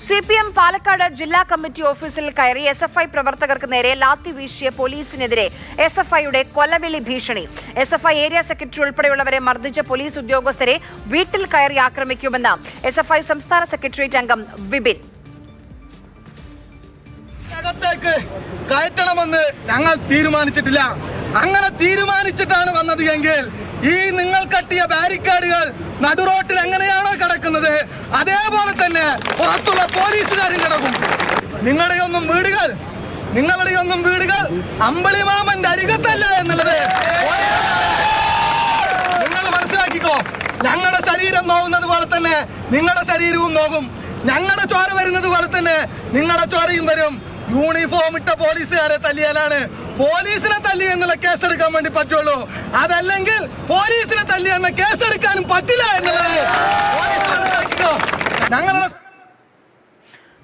CPM Palakkad ജില്ലാ committee ഓഫീസിൽ കയറി SFI പ്രവർത്തകർക്ക് നേരെ ലാത്തി വീശിയ പോലീസിനെതിരെ SFIയുടെ കൊലവിളി ഭീഷണി. SFI ഏരിയ സെക്രട്ടറി ഉൾപ്പെടെയുള്ളവരെ മർദ്ദിച്ച പോലീസ് ഉദ്യോഗസ്ഥരെ വീട്ടിൽ കയറി ആക്രമിക്കുമെന്ന് SFI സംസ്ഥാന സെക്രട്ടേറിയറ്റ് അംഗം വിപിൻ. കയറ്റണമെന്ന് ഞങ്ങൾ തീരുമാനിച്ചിട്ടില്ല. അങ്ങനെ തീരുമാനിച്ചിട്ടാണ് വന്നത് എങ്കിൽ ഈ നിങ്ങൾ കെട്ടിയ ബാരിക്കേഡുകൾ നടുറോട്ടിൽ എങ്ങനെയാണോ കിടക്കുന്നത് അതേപോലെ തന്നെ പുറത്തുള്ള പോലീസുകാരും കിടക്കും. നിങ്ങളുടെയൊന്നും വീടുകൾ അമ്പളിമാമന്റെ അരികത്തല്ല എന്നുള്ളത് നിങ്ങൾ മനസ്സിലാക്കിക്കോ. ഞങ്ങളുടെ ശരീരം നോവുന്നത് പോലെ തന്നെ നിങ്ങളുടെ ശരീരവും നോവും. ഞങ്ങളുടെ ചോര വരുന്നത് പോലെ തന്നെ നിങ്ങളുടെ ചോരയും വരും. യൂണിഫോം ഇട്ട പോലീസുകാരെ തല്ലിയാലാണ് പോലീസിനെ തല്ലി എന്നുള്ള കേസെടുക്കാൻ വേണ്ടി പറ്റുള്ളൂ. അതല്ലെങ്കിൽ പോലീസിനെ തല്ലി എന്ന കേസെടുക്കാനും പറ്റില്ല എന്നുള്ളത് ഞങ്ങളുടെ.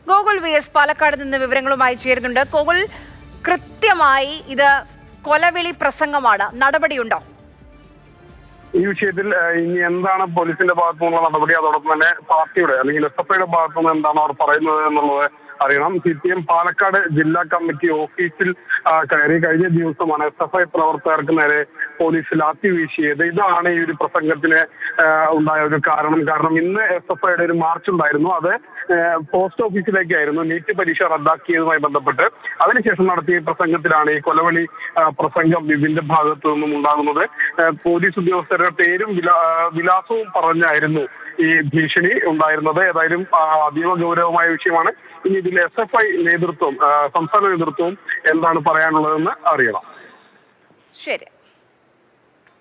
ഗോകുൽ VS പാലക്കാട് നിന്ന് വിവരങ്ങളുമായി ചേരുന്നുണ്ട്. ഗോകുൽ, കൃത്യമായി ഇത് കൊലവിളി പ്രസംഗമാണ്, നടപടിയുണ്ടോ? ഈ വിഷയത്തിൽ ഇനി എന്താണ് പോലീസിന്റെ ഭാഗത്തു നിന്നുള്ള നടപടി, അതോടൊപ്പം തന്നെ പാർട്ടിയുടെ അല്ലെങ്കിൽ SFIയുടെ ഭാഗത്തു നിന്ന് എന്താണ് അവർ പറയുന്നത് എന്നുള്ളത് അറിയണം. CPM പാലക്കാട് ജില്ലാ കമ്മിറ്റി ഓഫീസിൽ കയറി കഴിഞ്ഞ ദിവസമാണ് SFI പ്രവർത്തകർക്ക് നേരെ പോലീസ് ലാത്തി വീശിയത്. ഇതാണ് ഈ ഒരു പ്രസംഗത്തിന് ഉണ്ടായ ഒരു കാരണം ഇന്ന് SFIയുടെ ഒരു മാർച്ച് ഉണ്ടായിരുന്നു. അത് പോസ്റ്റ് ഓഫീസിലേക്കായിരുന്നു നീറ്റ് പരീക്ഷ റദ്ദാക്കിയതുമായി ബന്ധപ്പെട്ട്. അതിനുശേഷം നടത്തിയ പ്രസംഗത്തിലാണ് ഈ കൊലവിളി പ്രസംഗം വിപിന്റെ ഭാഗത്തു നിന്നും ഉണ്ടാകുന്നത്. പോലീസ് ഉദ്യോഗസ്ഥരുടെ പേരും വിലാസവും പറഞ്ഞായിരുന്നു ഈ ഭീഷണി ഉണ്ടായിരുന്നത്. ഏതായാലും അതീവ ഗൗരവമായ വിഷയമാണ്. ഇനി ഇതിൽ SFI നേതൃത്വം, സംസ്ഥാന നേതൃത്വവും എന്താണ് പറയാനുള്ളതെന്ന് അറിയണം. ശരി.